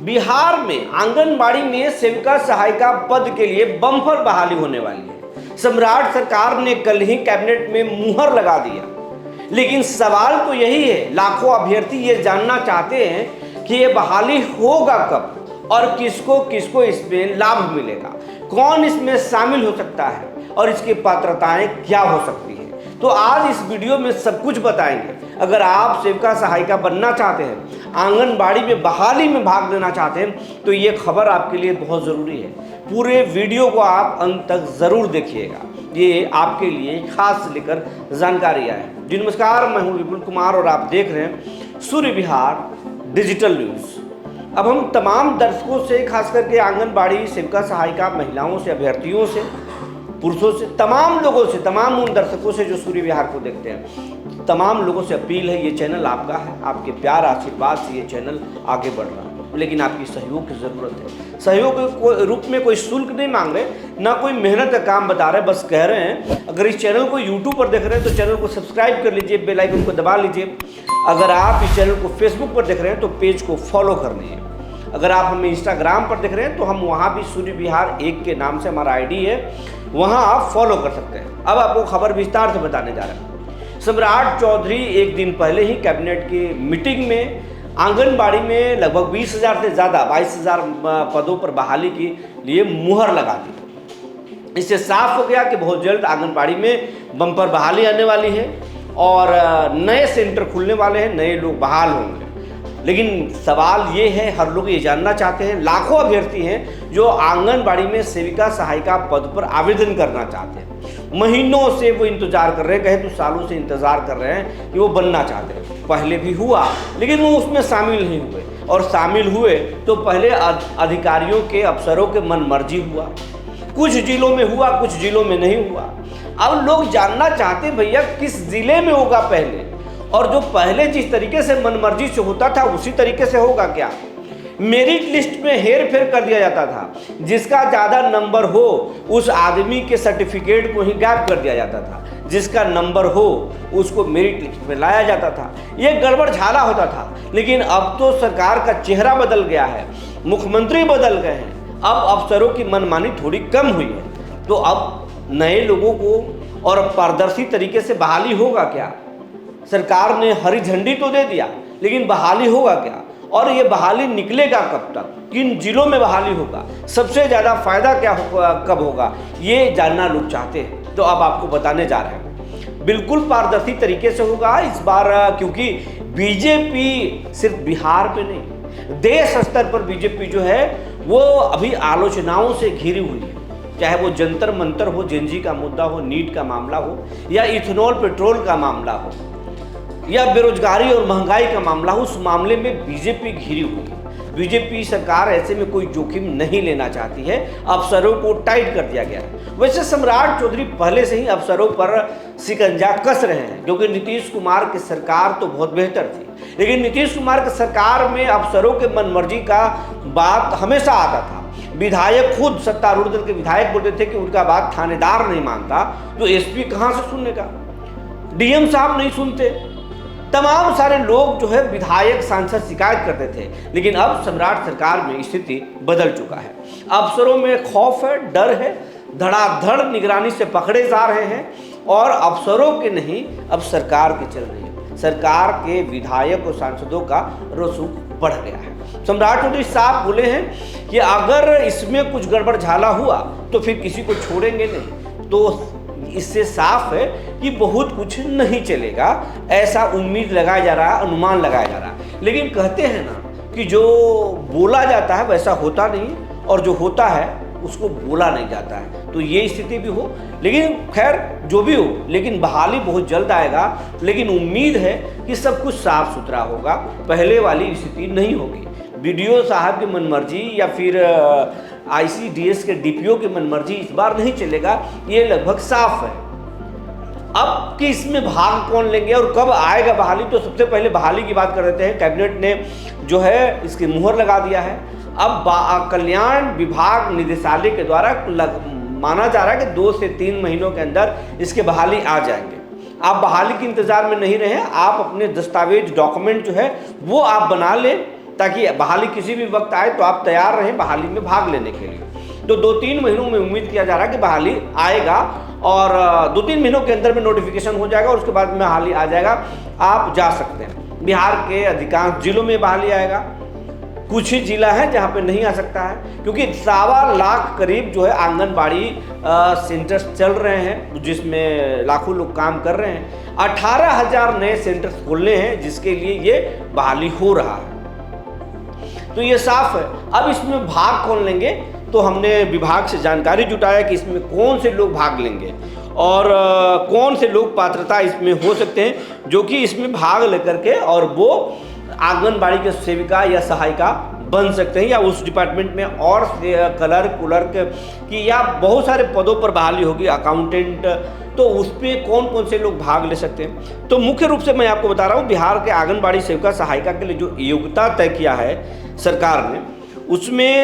बिहार में आंगनबाड़ी में सेविका सहायिका पद के लिए बम्पर बहाली होने वाली है। सम्राट सरकार ने कल ही कैबिनेट में मुहर लगा दिया, लेकिन सवाल तो यही है, लाखों अभ्यर्थी ये जानना चाहते हैं कि ये बहाली होगा कब और किसको किसको इसमें लाभ मिलेगा, कौन इसमें शामिल हो सकता है और इसकी पात्रताएं क्या हो सकती है। तो आज इस वीडियो में सब कुछ बताएंगे। अगर आप सेविका सहायिका बनना चाहते हैं, आंगनबाड़ी में बहाली में भाग लेना चाहते हैं, तो ये खबर आपके लिए बहुत ज़रूरी है। पूरे वीडियो को आप अंत तक ज़रूर देखिएगा, ये आपके लिए खास लेकर जानकारी है। जी नमस्कार, मैं हूँ विपुल कुमार और आप देख रहे हैं सूर्य विहार डिजिटल न्यूज़। अब हम तमाम दर्शकों से, खास करके आंगनबाड़ी सेविका सहायिका महिलाओं से, अभ्यर्थियों से, पुरुषों से, तमाम लोगों से, तमाम उन दर्शकों से जो सूर्य विहार को देखते हैं, तमाम लोगों से अपील है, ये चैनल आपका है, आपके प्यार आशीर्वाद से ये चैनल आगे बढ़ रहा है, लेकिन आपकी सहयोग की ज़रूरत है। सहयोग के रूप में कोई शुल्क नहीं मांग रहे, ना कोई मेहनत का काम बता रहे, बस कह रहे हैं अगर इस चैनल को यूट्यूब पर देख रहे हैं तो चैनल को सब्सक्राइब कर लीजिए, बेल आइकन को दबा लीजिए। अगर आप इस चैनल को फेसबुक पर देख रहे हैं तो पेज को फॉलो कर लीजिए। अगर आप हमें इंस्टाग्राम पर देख रहे हैं तो हम वहाँ भी सूर्य विहार 1 के नाम से हमारा आईडी है, वहाँ आप फॉलो कर सकते हैं। अब आपको खबर विस्तार से बताने जा रहे हैं। सम्राट चौधरी एक दिन पहले ही कैबिनेट की मीटिंग में आंगनबाड़ी में लगभग 20,000 से ज़्यादा 22,000 पदों पर बहाली के लिए मुहर लगा दी। इससे साफ हो गया कि बहुत जल्द आंगनबाड़ी में बम्पर बहाली आने वाली है और नए सेंटर खुलने वाले हैं, नए लोग बहाल होंगे। लेकिन सवाल ये है, हर लोग ये जानना चाहते हैं, लाखों अभ्यर्थी हैं जो आंगनबाड़ी में सेविका सहायिका पद पर आवेदन करना चाहते हैं। महीनों से वो इंतजार कर रहे हैं, कहे तो सालों से इंतजार कर रहे हैं कि वो बनना चाहते हैं। पहले भी हुआ, लेकिन वो उसमें शामिल नहीं हुए, और शामिल हुए तो पहले अधिकारियों के, अफसरों के मन मर्जी हुआ। कुछ जिलों में हुआ, कुछ जिलों में नहीं हुआ। अब लोग जानना चाहते हैं भैया किस जिले में होगा पहले, और जो पहले जिस तरीके से मनमर्जी से होता था उसी तरीके से होगा क्या। मेरिट लिस्ट में हेर फेर कर दिया जाता था, जिसका ज़्यादा नंबर हो उस आदमी के सर्टिफिकेट को ही गायब कर दिया जाता था, जिसका नंबर हो उसको मेरिट लिस्ट में लाया जाता था। ये गड़बड़ झाला होता था। लेकिन अब तो सरकार का चेहरा बदल गया है, मुख्यमंत्री बदल गए हैं, अब अफसरों की मनमानी थोड़ी कम हुई है। तो अब नए लोगों को और पारदर्शी तरीके से बहाली होगा क्या। सरकार ने हरी झंडी तो दे दिया, लेकिन बहाली होगा क्या, और ये बहाली निकलेगा कब तक, किन जिलों में बहाली होगा, सबसे ज़्यादा फायदा क्या होगा, कब होगा, ये जानना लोग चाहते हैं। तो अब आपको बताने जा रहे हैं, बिल्कुल पारदर्शी तरीके से होगा इस बार, क्योंकि बीजेपी सिर्फ बिहार पे नहीं, देश स्तर पर बीजेपी जो है वो अभी आलोचनाओं से घिरी हुई है। चाहे वो जंतर मंतर हो, जेनजी का मुद्दा हो, नीट का मामला हो, या इथेनॉल पेट्रोल का मामला हो, या बेरोजगारी और महंगाई का मामला हो, उस मामले में बीजेपी घिरी हुई है। बीजेपी सरकार ऐसे में कोई जोखिम नहीं लेना चाहती है, अफसरों को टाइट कर दिया गया है। वैसे सम्राट चौधरी पहले से ही अफसरों पर शिकंजा कस रहे हैं, क्योंकि नीतीश कुमार की सरकार तो बहुत बेहतर थी, लेकिन नीतीश कुमार की सरकार में अफसरों के मनमर्जी का बात हमेशा आता था। विधायक खुद, सत्तारूढ़ दल के विधायक बोलते थे कि उनका बात थानेदार नहीं मानता, तो एसपी कहाँ से सुनने का, डीएम साहब नहीं सुनते, तमाम सारे लोग जो है विधायक सांसद शिकायत करते थे। लेकिन अब सम्राट सरकार में स्थिति बदल चुका है। अफसरों में खौफ है, डर है, धड़ाधड़ निगरानी से पकड़े जा रहे हैं, और अफसरों के नहीं अब सरकार के चल रही है। सरकार के विधायक और सांसदों का रसूख बढ़ गया है। सम्राट चौधरी साहब बोले हैं कि अगर इसमें कुछ गड़बड़ झाला हुआ तो फिर किसी को छोड़ेंगे नहीं। तो इससे साफ है कि बहुत कुछ नहीं चलेगा, ऐसा उम्मीद लगाया जा रहा है, अनुमान लगाया जा रहा है। लेकिन कहते हैं ना कि जो बोला जाता है वैसा होता नहीं, और जो होता है उसको बोला नहीं जाता है। तो ये स्थिति भी हो, लेकिन खैर जो भी हो, लेकिन बहाली बहुत जल्द आएगा। लेकिन उम्मीद है कि सब कुछ साफ सुथरा होगा, पहले वाली स्थिति नहीं होगी। बीडीओ साहब की मनमर्जी या फिर आईसीडीएस के डीपीओ की मनमर्जी इस बार नहीं चलेगा, ये लगभग साफ है। अब कि इसमें भाग कौन लेंगे और कब आएगा बहाली, तो सबसे पहले बहाली की बात कर देते हैं। कैबिनेट ने जो है इसकी मुहर लगा दिया है। अब कल्याण विभाग निदेशालय के द्वारा माना जा रहा है कि 2 से 3 महीनों के अंदर इसके बहाली आ जाएंगे। आप बहाली के इंतजार में नहीं रहे, आप अपने दस्तावेज, डॉक्यूमेंट जो है वो आप बना लें, ताकि बहाली किसी भी वक्त आए तो आप तैयार रहें बहाली में भाग लेने के लिए। तो 2-3 महीनों में उम्मीद किया जा रहा है कि बहाली आएगा और 2-3 महीनों के अंदर में नोटिफिकेशन हो जाएगा और उसके बाद में बहाली आ जाएगा, आप जा सकते हैं। बिहार के अधिकांश जिलों में बहाली आएगा, कुछ ही जिला है जहाँ पे नहीं आ सकता है, क्योंकि 1.25 लाख करीब जो है आंगनबाड़ी सेंटर्स चल रहे हैं जिसमें लाखों लोग काम कर रहे हैं। 18,000 नए सेंटर्स खोलने हैं जिसके लिए ये बहाली हो रहा है। तो ये साफ है। अब इसमें भाग कौन लेंगे, तो हमने विभाग से जानकारी जुटाया कि इसमें कौन से लोग भाग लेंगे और कौन से लोग पात्रता इसमें हो सकते हैं जो कि इसमें भाग लेकर के और वो आंगनबाड़ी के सेविका या सहायिका बन सकते हैं, या उस डिपार्टमेंट में और क्लर्क की या बहुत सारे पदों पर बहाली होगी, अकाउंटेंट, तो उस पर कौन कौन से लोग भाग ले सकते हैं। तो मुख्य रूप से मैं आपको बता रहा हूँ, बिहार के आंगनबाड़ी सेविका सहायिका के लिए जो योग्यता तय किया है सरकार ने, उसमें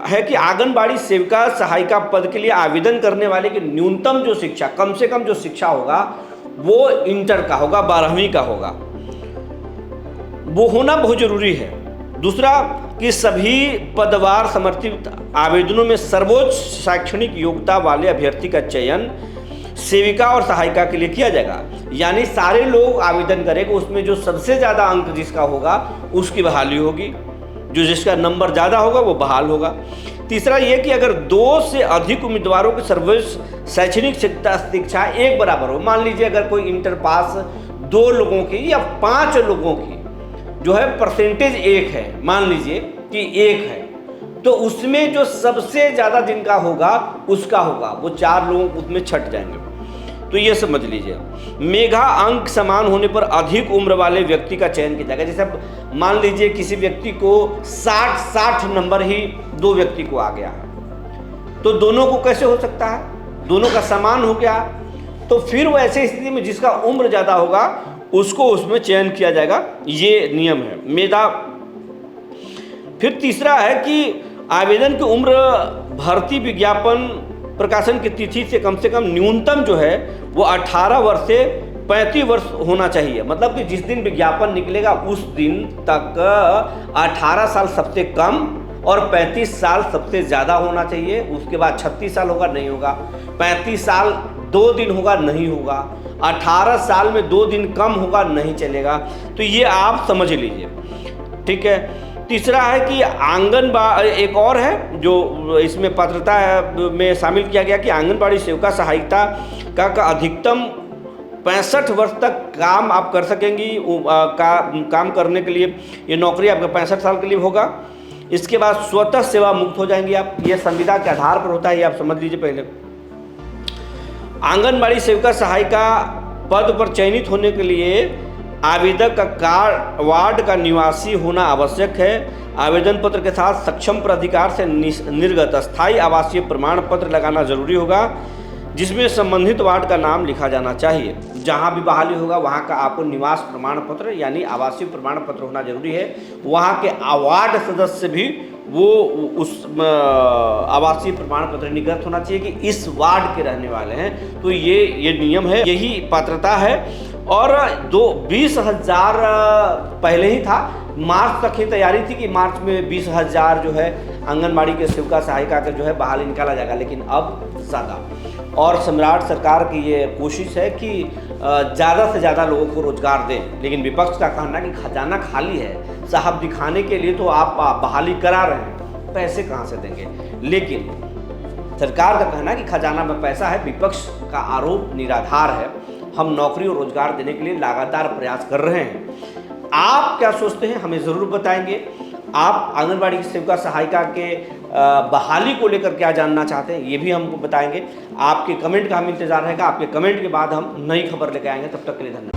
है कि आंगनबाड़ी सेविका सहायिका पद के लिए आवेदन करने वाले की न्यूनतम जो शिक्षा, कम से कम जो शिक्षा होगा वो इंटर का होगा, 12वीं का होगा, वो होना बहुत जरूरी है। दूसरा कि सभी पदवार समर्थित आवेदनों में सर्वोच्च शैक्षणिक योग्यता वाले अभ्यर्थी का चयन सेविका और सहायिका के लिए किया जाएगा, यानी सारे लोग आवेदन करेंगे, उसमें जो सबसे ज़्यादा अंक जिसका होगा उसकी बहाली होगी, जो जिसका नंबर ज़्यादा होगा वो बहाल होगा। तीसरा ये कि अगर 2 से अधिक उम्मीदवारों की सर्वोच्च शैक्षणिक शिक्षा एक बराबर हो, मान लीजिए अगर कोई इंटर पास 2 लोगों की या 5 लोगों की जो है परसेंटेज 1 है, मान लीजिए कि 1 है, तो उसमें जो सबसे ज़्यादा जिनका होगा उसका होगा, वो 4 लोग उसमें छट जाएंगे। तो ये समझ लीजिए। मेधा अंक समान होने पर अधिक उम्र वाले व्यक्ति का चयन किया जाएगा। जैसे मान लीजिए किसी व्यक्ति को 60 नंबर ही 2 व्यक्ति को आ गया है, तो दोनों को कैसे हो सकता है, दोनों का समान हो गया, तो फिर वो ऐसे स्थिति में जिसका उम्र ज़्यादा होगा उसको उसमें चयन किया जाएगा, ये नियम है मेधा। फिर तीसरा है कि आवेदन की उम्र भर्ती विज्ञापन प्रकाशन की तिथि से कम न्यूनतम जो है वो 18 वर्ष से 35 वर्ष होना चाहिए। मतलब कि जिस दिन विज्ञापन निकलेगा उस दिन तक 18 साल सबसे कम और 35 साल सबसे ज़्यादा होना चाहिए। उसके बाद 36 साल होगा, नहीं होगा, 35 साल 2 दिन होगा, नहीं होगा, 18 साल में 2 दिन कम होगा, नहीं चलेगा। तो ये आप समझ लीजिए, ठीक है। तीसरा है कि आंगनबाड़ी, एक और है जो इसमें पात्रता में शामिल किया गया कि आंगनबाड़ी सेविका सहायिका का अधिकतम 65 वर्ष तक काम आप कर सकेंगी। काम करने के लिए ये नौकरी आपका 65 साल के लिए होगा। इसके बाद स्वतः सेवा मुक्त हो जाएंगे आप, ये संविदा के आधार पर होता है, ये आप समझ लीजिए पहले। आंगनबाड़ी सेविका सहायिका पद पर चयनित होने के लिए आवेदक का वार्ड का निवासी होना आवश्यक है। आवेदन पत्र के साथ सक्षम प्राधिकार से निर्गत स्थायी आवासीय प्रमाण पत्र लगाना जरूरी होगा, जिसमें संबंधित वार्ड का नाम लिखा जाना चाहिए। जहां भी बहाली होगा वहां का आपको निवास प्रमाण पत्र यानी आवासीय प्रमाण पत्र होना जरूरी है। वहां के वार्ड सदस्य भी वो उस आवासीय प्रमाण पत्र निगत होना चाहिए कि इस वार्ड के रहने वाले हैं। तो ये नियम है, यही पात्रता है। और 20,000 पहले ही था, मार्च तक ही तैयारी थी कि मार्च में 20,000 जो है आंगनबाड़ी के सेविका सहायिका का जो है बहाली निकाला जाएगा, लेकिन अब ज़्यादा। और सम्राट सरकार की ये कोशिश है कि ज़्यादा से ज़्यादा लोगों को रोजगार दें, लेकिन विपक्ष का कहना कि खजाना खाली है साहब, दिखाने के लिए तो आप बहाली करा रहे हैं, पैसे कहाँ से देंगे। लेकिन सरकार का कहना है कि खजाना में पैसा है, विपक्ष का आरोप निराधार है। हम नौकरी और रोजगार देने के लिए लगातार प्रयास कर रहे हैं। आप क्या सोचते हैं हमें ज़रूर बताएंगे। आप आंगनबाड़ी सेविका सहायिका के बहाली को लेकर क्या जानना चाहते हैं ये भी हमको बताएंगे। आपके कमेंट का हम इंतजार रहेगा। आपके कमेंट के बाद हम नई खबर लेकर आएंगे। तब तक के लिए धन्यवाद।